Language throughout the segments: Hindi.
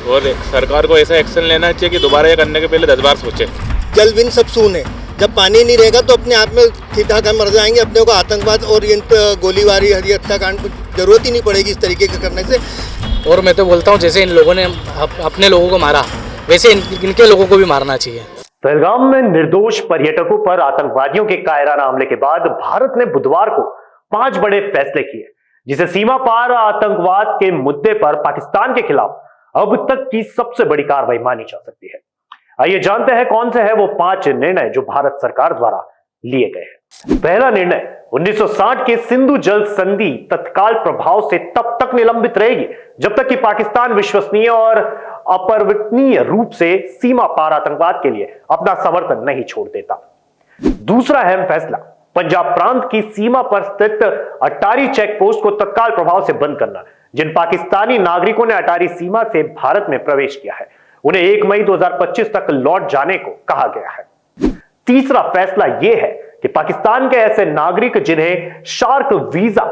और सरकार को ऐसा एक्शन लेना चाहिए कि दोबारा ये करने के पहले 10 बार सोचे। जल बिन सब सून है। जब पानी नहीं रहेगा तो अपने आप में सीधा कर मर जाएंगे। अपने को आतंकवाद और इन गोलीबारी हरी हत्याकांड की जरूरत ही नहीं पड़ेगी इस तरीके के करने से। और मैं तो बोलता हूँ जैसे इन लोगों ने अपने लोगों को मारा वैसे इनके लोगों को भी मारना चाहिए। पहलगाम में निर्दोष पर्यटकों पर आतंकवादियों के कायराना हमले के बाद भारत ने बुधवार को 5 बड़े फैसले किए, जिसे सीमा पार आतंकवाद के मुद्दे पर पाकिस्तान के खिलाफ अब तक की सबसे बड़ी कार्रवाई मानी जा सकती है। आइए जानते हैं कौन से हैं वो 5 निर्णय जो भारत सरकार द्वारा लिए गए हैं। पहला निर्णय, 1960 के सिंधु जल संधि तत्काल प्रभाव से तब तक निलंबित रहेगी जब तक कि पाकिस्तान विश्वसनीय और अपरिवर्तनीय रूप से सीमा पार आतंकवाद के लिए अपना समर्थन नहीं छोड़ देता। दूसरा अहम फैसला, पंजाब प्रांत की सीमा पर स्थित अटारी चेक पोस्ट को तत्काल प्रभाव से बंद करना। जिन पाकिस्तानी नागरिकों ने अटारी सीमा से भारत में प्रवेश किया है उन्हें 1 मई 2025 तक लौट जाने को कहा गया है। तीसरा फैसला यह है कि पाकिस्तान के ऐसे नागरिक जिन्हें शार्क वीजा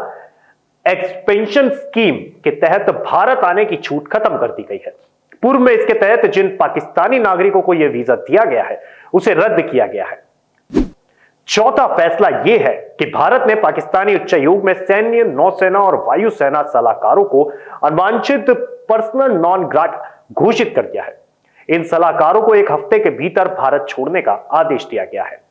एक्सपेंशन स्कीम के तहत भारत आने की छूट खत्म कर दी गई है। पूर्व में इसके तहत जिन पाकिस्तानी नागरिकों को यह वीजा दिया गया है उसे रद्द किया गया है। चौथा फैसला यह है कि भारत ने पाकिस्तानी उच्चायोग में सैन्य, नौसेना और वायुसेना सलाहकारों को अवांछित पर्सनल नॉन ग्राटा घोषित कर दिया है। इन सलाहकारों को 1 हफ्ते के भीतर भारत छोड़ने का आदेश दिया गया है।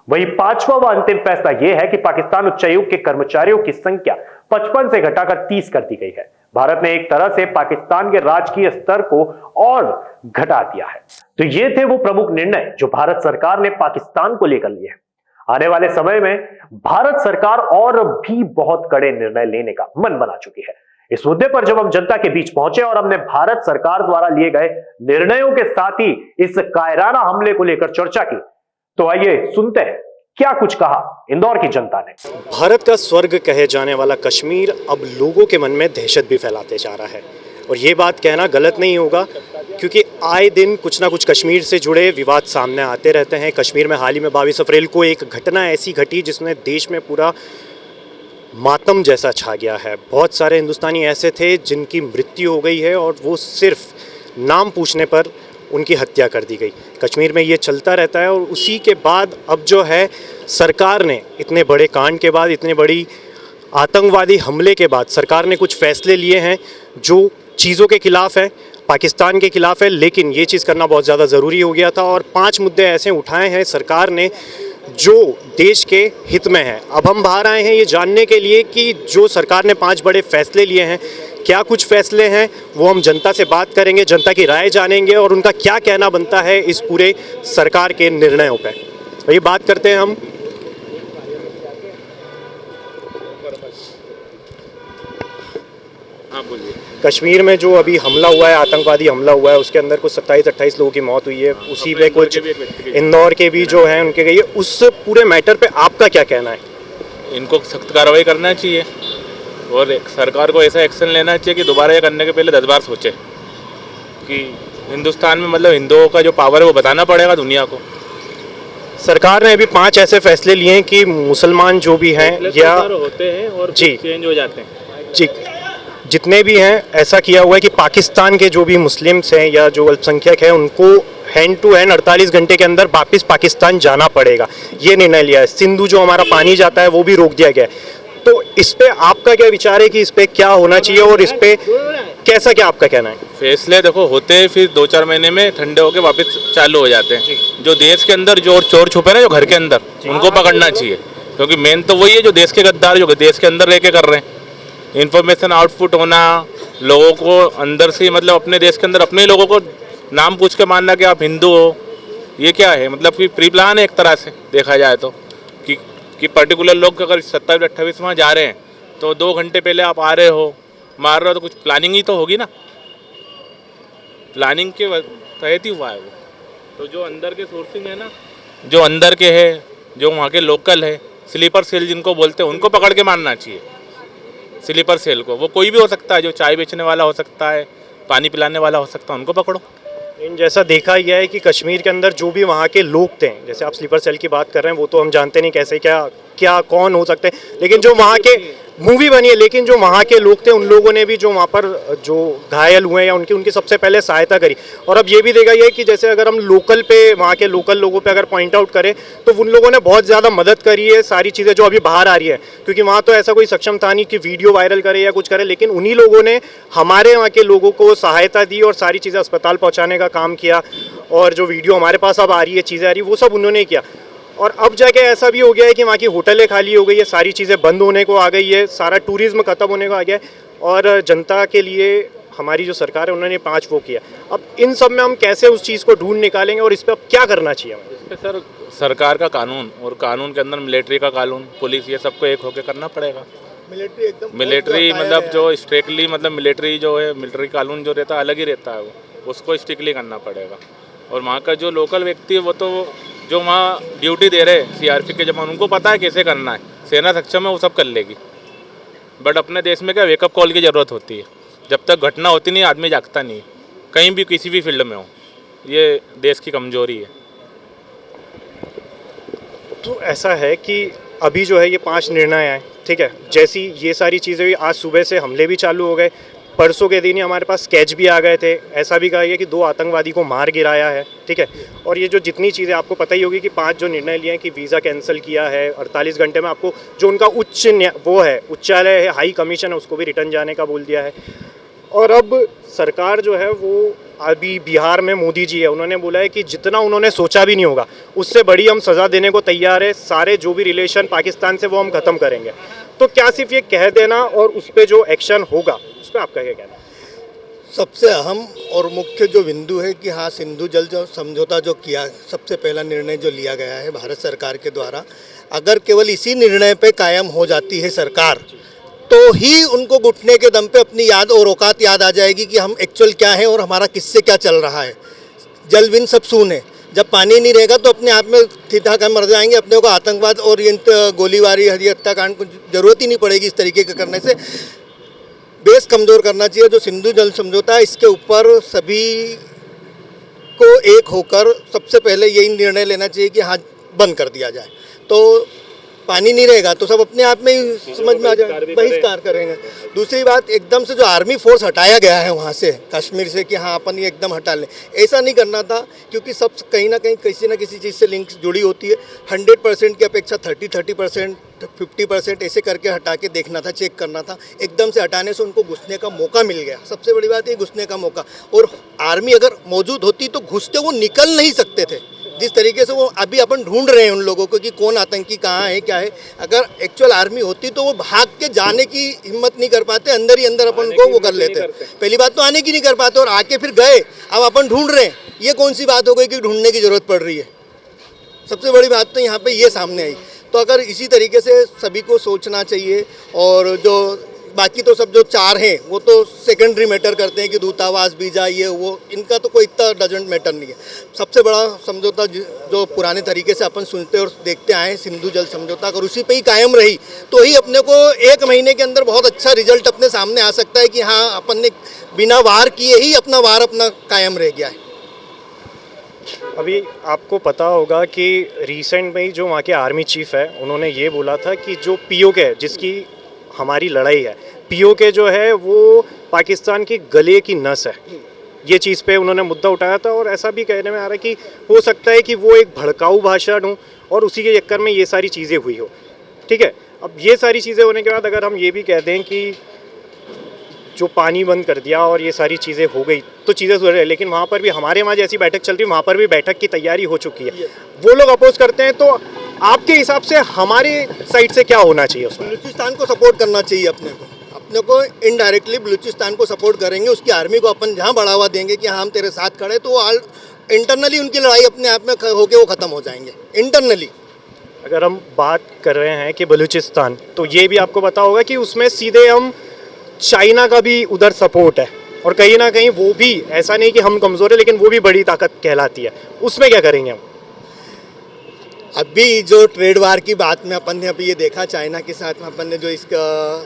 वहीं 5वां व अंतिम फैसला यह है कि पाकिस्तान उच्चायोग के कर्मचारियों की संख्या 55 से घटाकर 30 कर दी गई है। भारत ने एक तरह से पाकिस्तान के राजकीय स्तर को और घटा दिया है। तो ये थे वो प्रमुख निर्णय जो भारत सरकार ने पाकिस्तान को लेकर लिए हैं। आने वाले समय में भारत सरकार और भी बहुत कड़े निर्णय लेने का मन बना चुकी है। इस मुद्दे पर जब हम जनता के बीच पहुंचे और हमने भारत सरकार द्वारा लिए गए निर्णयों के साथ ही इस कायराना हमले को लेकर चर्चा की, तो आइए सुनते हैं क्या कुछ कहा इंदौर की जनता ने। भारत का स्वर्ग कहे जाने वाला कश्मीर अब लोगों के मन में दहशत भी फैलाते जा रहा है, और ये बात कहना गलत नहीं होगा क्योंकि आए दिन कुछ ना कुछ कश्मीर से जुड़े विवाद सामने आते रहते हैं। कश्मीर में हाल ही में 22 अप्रैल को एक घटना ऐसी घटी जिसमें देश में पूरा मातम जैसा छा गया है। बहुत सारे हिंदुस्तानी ऐसे थे जिनकी मृत्यु हो गई है और वो सिर्फ नाम पूछने पर उनकी हत्या कर दी गई। कश्मीर में ये चलता रहता है और उसी के बाद अब जो है सरकार ने इतने बड़े कांड के बाद, इतने बड़ी आतंकवादी हमले के बाद सरकार ने कुछ फैसले लिए हैं जो चीज़ों के खिलाफ है, पाकिस्तान के खिलाफ है, लेकिन ये चीज़ करना बहुत ज़्यादा ज़रूरी हो गया था। और 5 मुद्दे ऐसे उठाए हैं सरकार ने जो देश के हित में है। अब हम बाहर आए हैं ये जानने के लिए कि जो सरकार ने 5 बड़े फैसले लिए हैं, क्या कुछ फैसले हैं वो हम जनता से बात करेंगे, जनता की राय जानेंगे और उनका क्या कहना बनता है इस पूरे सरकार के निर्णयों पर। तो ये बात करते हैं हम। कश्मीर में जो अभी हमला हुआ है, आतंकवादी हमला हुआ है, उसके अंदर कुछ 27-28 लोगों की मौत हुई है। उसी में कुछ इंदौर के भी जो हैं उनके गई है। उस पूरे मैटर पे आपका क्या कहना है? इनको सख्त कार्रवाई करना चाहिए और सरकार को ऐसा एक्शन लेना चाहिए कि दोबारा ये करने के पहले 10 बार सोचे कि हिंदुस्तान में मतलब हिंदुओं का जो पावर है वो बताना पड़ेगा दुनिया को। सरकार ने अभी 5 ऐसे फैसले लिए हैं कि मुसलमान जो भी हैं या होते हैं और जी चेंज हो जाते हैं जी, जितने भी हैं ऐसा किया हुआ है कि पाकिस्तान के जो भी मुस्लिम्स हैं या जो अल्पसंख्यक हैं उनको हैंड टू हैंड 48 घंटे के अंदर वापस पाकिस्तान जाना पड़ेगा। ये निर्णय लिया है। सिंधु जो हमारा पानी जाता है वो भी रोक दिया गया है। तो इस पे आपका क्या विचार है कि इस पे क्या होना चाहिए और इस पे कैसा क्या आपका कहना है? फैसले देखो होते हैं फिर 2-4 महीने में ठंडे होके वापस चालू हो जाते हैं। जो देश के अंदर जो चोर छुपे ना जो घर के अंदर, उनको पकड़ना चाहिए क्योंकि मेन तो वही है जो देश के गद्दार जो देश के अंदर रह के कर रहे हैं। इन्फॉर्मेशन आउटपुट होना, लोगों को अंदर से मतलब अपने देश के अंदर अपने लोगों को नाम पूछ के मानना कि आप हिंदू हो, ये क्या है? मतलब कि प्री प्लान है एक तरह से देखा जाए तो कि पर्टिकुलर लोग अगर 27-28 वहाँ जा रहे हैं तो 2 घंटे पहले आप आ रहे हो, मार रहे हो, तो कुछ प्लानिंग ही तो होगी ना। प्लानिंग के तहत ही हुआ है वो। तो जो अंदर के सोर्सिंग है ना, जो अंदर के है, जो वहाँ के लोकल है, स्लीपर सेल जिनको बोलते हैं, उनको पकड़ के मारना चाहिए। स्लीपर सेल को, वो कोई भी हो सकता है, जो चाय बेचने वाला हो सकता है, पानी पिलाने वाला हो सकता है, उनको पकड़ो। इन जैसा देखा गया है कि कश्मीर के अंदर जो भी वहाँ के लोग थे, जैसे आप स्लीपर सेल की बात कर रहे हैं, वो तो हम जानते नहीं कैसे क्या कौन हो सकते हैं, लेकिन जो वहाँ के मूवी बनी है, लेकिन जो वहाँ के लोग थे उन लोगों ने भी जो वहाँ पर जो घायल हुए हैं या उनकी सबसे पहले सहायता करी। और अब ये भी देखा गया कि जैसे अगर हम लोकल पे, वहाँ के लोकल लोगों पे अगर पॉइंट आउट करें तो उन लोगों ने बहुत ज़्यादा मदद करी है सारी चीज़ें जो अभी बाहर आ रही है, क्योंकि वहाँ तो ऐसा कोई सक्षम था नहीं कि वीडियो वायरल करे या कुछ करे, लेकिन उन्हीं लोगों ने हमारे वहाँ के लोगों को सहायता दी और सारी चीज़ें अस्पताल पहुँचाने का काम किया। और जो वीडियो हमारे पास अब आ रही है, चीज़ें आ रही है, वो सब उन्होंने किया। और अब जाके ऐसा भी हो गया है कि वहाँ की होटलें खाली हो गई है, सारी चीज़ें बंद होने को आ गई है, सारा टूरिज्म खत्म होने को आ गया है। और जनता के लिए हमारी जो सरकार है उन्होंने 5 वो किया। अब इन सब में हम कैसे उस चीज़ को ढूंढ निकालेंगे और इस पर अब क्या करना चाहिए हमें? इस पे सर सरकार का कानून, और कानून के अंदर मिलिट्री का कानून, पुलिस, ये सबको एक होकर करना पड़ेगा। मिलिट्री एकदम मिलिट्री मतलब जो स्ट्रिक्टली, मतलब मिलिट्री जो है, मिलिट्री कानून जो रहता है अलग ही रहता है, वो उसको स्ट्रिक्टली करना पड़ेगा। और वहाँ का जो लोकल व्यक्ति है वो तो जो वहाँ ड्यूटी दे रहे हैं सीआरपी के जवान, उनको पता है कैसे करना है, सेना सक्षम है, वो सब कर लेगी। बट अपने देश में क्या वेकअप कॉल की ज़रूरत होती है। जब तक घटना होती नहीं आदमी जागता नहीं है, कहीं भी किसी भी फील्ड में हो। ये देश की कमजोरी है। तो ऐसा है कि अभी जो है ये 5 निर्णय आए, ठीक है। जैसी ये सारी चीज़ें हुई, आज सुबह से हमले भी चालू हो गए, परसों के दिन ही हमारे पास स्केच भी आ गए थे। ऐसा भी कहा गया कि 2 आतंकवादी को मार गिराया है, ठीक है। और ये जो जितनी चीज़ें आपको पता ही होगी कि 5 जो निर्णय लिए हैं कि वीज़ा कैंसिल किया है, 48 घंटे में आपको जो उनका उच्चालय है, हाई कमीशन है, उसको भी रिटर्न जाने का बोल दिया है। और अब सरकार जो है वो अभी बिहार में मोदी जी है, उन्होंने बोला है कि जितना उन्होंने सोचा भी नहीं होगा उससे बड़ी हम सज़ा देने को तैयार है। सारे जो भी रिलेशन पाकिस्तान से वो हम ख़त्म करेंगे। तो क्या सिर्फ ये कह देना और उस पर जो एक्शन होगा उस पर आपका क्या कहना है? सबसे अहम और मुख्य जो बिंदु है कि हाँ, सिंधु जल जो समझौता जो किया, सबसे पहला निर्णय जो लिया गया है भारत सरकार के द्वारा, अगर केवल इसी निर्णय पे कायम हो जाती है सरकार, तो ही उनको घुटने के दम पे अपनी याद और औकात याद आ जाएगी कि हम एक्चुअल क्या हैं और हमारा किससे क्या चल रहा है। जल बिन सब सून है। जब पानी नहीं रहेगा तो अपने आप में थिथा कर मर जाएंगे। अपने को आतंकवाद और ये गोलीबारी, हत्याकांड, कुछ ज़रूरत ही नहीं पड़ेगी इस तरीके के करने से। बेस कमज़ोर करना चाहिए जो सिंधु जल समझौता है, इसके ऊपर सभी को एक होकर सबसे पहले यही निर्णय लेना चाहिए कि हाँ, बंद कर दिया जाए। तो पानी नहीं रहेगा तो सब अपने आप में ही समझ में आ जाए, बहिष्कार करेंगे। दूसरी बात, एकदम से जो आर्मी फोर्स हटाया गया है वहाँ से, कश्मीर से, कि हाँ अपन ये एकदम हटा लें, ऐसा नहीं करना था, क्योंकि सब कहीं ना कहीं किसी न किसी चीज़ से लिंक जुड़ी होती है। 100% की अपेक्षा 30% 50% ऐसे करके हटा के देखना था, चेक करना था। एकदम से हटाने से उनको घुसने का मौका मिल गया। सबसे बड़ी बात ये, घुसने का मौका। और आर्मी अगर मौजूद होती तो घुसते वो निकल नहीं सकते थे। जिस तरीके से वो अभी अपन ढूंढ रहे हैं उन लोगों को कि कौन आतंकी कहाँ है, क्या है, अगर एक्चुअल आर्मी होती तो वो भाग के जाने की हिम्मत नहीं कर पाते, अंदर ही अंदर अपन को वो कर लेते। पहली बात तो आने की नहीं कर पाते, और आके फिर गए, अब अपन ढूंढ रहे हैं। ये कौन सी बात हो गई कि ढूंढने की ज़रूरत पड़ रही है? सबसे बड़ी बात तो यहाँ पे ये सामने आई। तो अगर इसी तरीके से सभी को सोचना चाहिए। और जो बाकी तो सब जो 4 हैं वो तो सेकेंडरी मैटर करते हैं कि दूतावास, वीज़ा, ये वो, इनका तो कोई इतना डजेंट मैटर नहीं है। सबसे बड़ा समझौता जो पुराने तरीके से अपन सुनते और देखते आए हैं, सिंधु जल समझौता, अगर उसी पे ही कायम रही तो ही अपने को 1 महीने के अंदर बहुत अच्छा रिजल्ट अपने सामने आ सकता है कि हाँ, अपन ने बिना वार किए ही अपना वार अपना कायम रह गया है। अभी आपको पता होगा कि रिसेंट में ही जो वहाँ के आर्मी चीफ है उन्होंने ये बोला था कि जो पीओके है, जिसकी हमारी लड़ाई है, पीओके जो है वो पाकिस्तान की गले की नस है। ये चीज़ पे उन्होंने मुद्दा उठाया था। और ऐसा भी कहने में आ रहा है कि हो सकता है कि वो एक भड़काऊ भाषण हो और उसी के चक्कर में ये सारी चीज़ें हुई हो, ठीक है। अब ये सारी चीज़ें होने के बाद अगर हम ये भी कह दें कि जो पानी बंद कर दिया और ये सारी चीज़ें हो गई तो चीज़ें सुधर रही, लेकिन वहाँ पर भी हमारे वहाँ जैसी बैठक चल रही है, वहाँ पर भी बैठक की तैयारी हो चुकी है। वो लोग अपोज करते हैं। तो आपके हिसाब से हमारे साइड से क्या होना चाहिए उसमें? बलूचिस्तान को सपोर्ट करना चाहिए। अपने को इनडायरेक्टली बलूचिस्तान को सपोर्ट करेंगे, उसकी आर्मी को अपन जहाँ बढ़ावा देंगे कि हाँ, हम तेरे साथ खड़े, तो वो इंटरनली उनकी लड़ाई अपने आप में होके वो ख़त्म हो जाएंगे इंटरनली। अगर हम बात कर रहे हैं कि बलूचिस्तान, तो ये भी आपको पता होगा कि उसमें सीधे हम चाइना का भी उधर सपोर्ट है। और कहीं ना कहीं वो भी, ऐसा नहीं कि हम कमज़ोर है, लेकिन वो भी बड़ी ताकत कहलाती है। उसमें क्या करेंगे हम? अभी जो ट्रेड वार की बात में अपन ने अभी ये देखा, चाइना के साथ में अपन ने जो इसका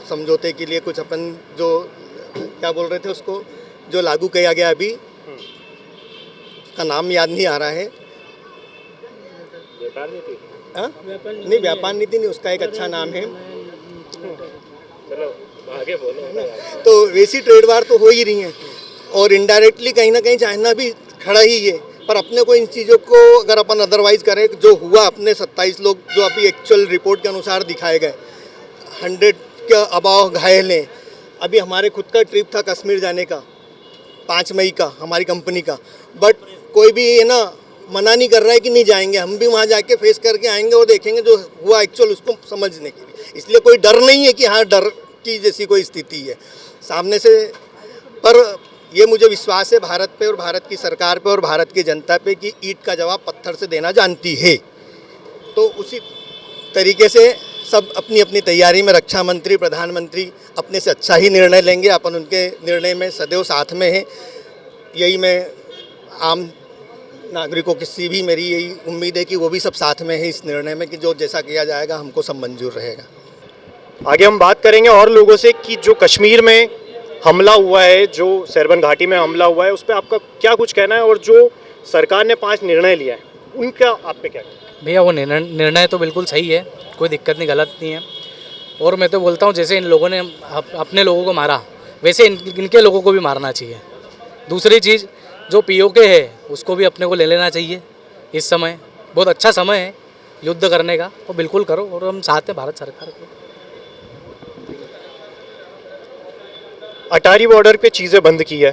समझौते के लिए कुछ अपन जो क्या बोल रहे थे उसको जो लागू किया गया, अभी उसका नाम याद नहीं आ रहा है। व्यापार नीति? नहीं, व्यापार नीति नहीं, उसका एक अच्छा नाम है। तो वैसी ट्रेड वार तो हो ही रही हैं और इनडायरेक्टली कहीं ना कहीं चाइना भी खड़ा ही है। पर अपने को इन चीज़ों को अगर अपन अदरवाइज करें, जो हुआ अपने 27 लोग जो अभी एक्चुअल रिपोर्ट के अनुसार दिखाए गए, 100 के अबाव घायल हैं। अभी हमारे खुद का ट्रिप था कश्मीर जाने का 5 मई का, हमारी कंपनी का, बट कोई भी है ना मना नहीं कर रहा है कि नहीं जाएंगे। हम भी वहाँ जाके फेस करके आएंगे और देखेंगे जो हुआ एक्चुअल उसको समझने के लिए। इसलिए कोई डर नहीं है कि हाँ डर की जैसी कोई स्थिति है सामने से। पर ये मुझे विश्वास है भारत पे और भारत की सरकार पे और भारत की जनता पे कि ईंट का जवाब पत्थर से देना जानती है। तो उसी तरीके से सब अपनी अपनी तैयारी में, रक्षा मंत्री, प्रधानमंत्री अपने से अच्छा ही निर्णय लेंगे। अपन उनके निर्णय में सदैव साथ में हैं। यही मैं आम नागरिकों की भी मेरी यही उम्मीद है कि वो भी सब साथ में है इस निर्णय में कि जो जैसा किया जाएगा हमको सब मंजूर रहेगा। आगे हम बात करेंगे और लोगों से कि जो कश्मीर में हमला हुआ है, जो सरबन घाटी में हमला हुआ है, उस पर आपका क्या कुछ कहना है और जो सरकार ने 5 निर्णय लिया है उनका आप पे क्या कहना है? भैया वो निर्णय तो बिल्कुल सही है, कोई दिक्कत नहीं, गलत नहीं है। और मैं तो बोलता हूँ जैसे इन लोगों ने अपने लोगों को मारा, वैसे इनके लोगों को भी मारना चाहिए। दूसरी चीज़, जो पीओके है उसको भी अपने को ले लेना चाहिए। इस समय बहुत अच्छा समय है युद्ध करने का, वो बिल्कुल करो और हम साथ हैं भारत सरकार के। अटारी बॉर्डर पे चीज़ें बंद की है,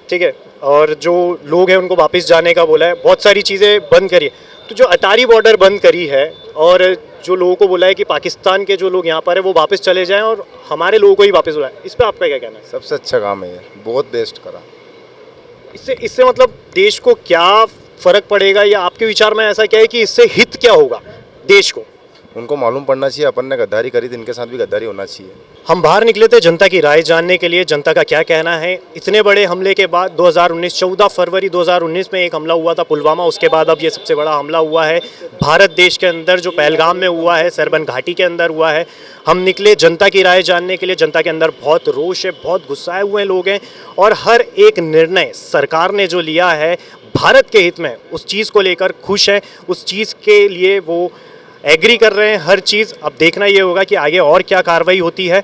ठीक है, और जो लोग हैं उनको वापस जाने का बोला है, बहुत सारी चीज़ें बंद करी है। तो जो अटारी बॉर्डर बंद करी है और जो लोगों को बोला है कि पाकिस्तान के जो लोग यहाँ पर है वो वापस चले जाएं और हमारे लोगों को ही वापस बुलाएं, इस पर आपका क्या कहना है? सबसे अच्छा काम है ये, बहुत बेस्ट करा। इससे मतलब देश को क्या फ़र्क पड़ेगा, या आपके विचार में ऐसा क्या है कि इससे हित क्या होगा देश को? उनको मालूम पड़ना चाहिए अपन ने गद्दारी करी थी, इनके साथ भी गद्दारी होना चाहिए। हम बाहर निकले थे जनता की राय जानने के लिए, जनता का क्या कहना है। इतने बड़े हमले के बाद 14 फरवरी 2019 में एक हमला हुआ था पुलवामा, उसके बाद अब ये सबसे बड़ा हमला हुआ है भारत देश के अंदर, जो पहलगाम में हुआ है, सरबन घाटी के अंदर हुआ है। हम निकले जनता की राय जानने के लिए। जनता के अंदर बहुत रोष है, बहुत गुस्साए हुए लोग हैं और हर एक निर्णय सरकार ने जो लिया है भारत के हित में, उस चीज़ को लेकर खुश है, उस चीज़ के लिए वो एग्री कर रहे हैं हर चीज़। अब देखना ये होगा कि आगे और क्या कार्रवाई होती है।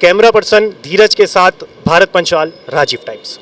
कैमरा पर्सन धीरज के साथ भारत पंचाल, राजीव टाइम्स।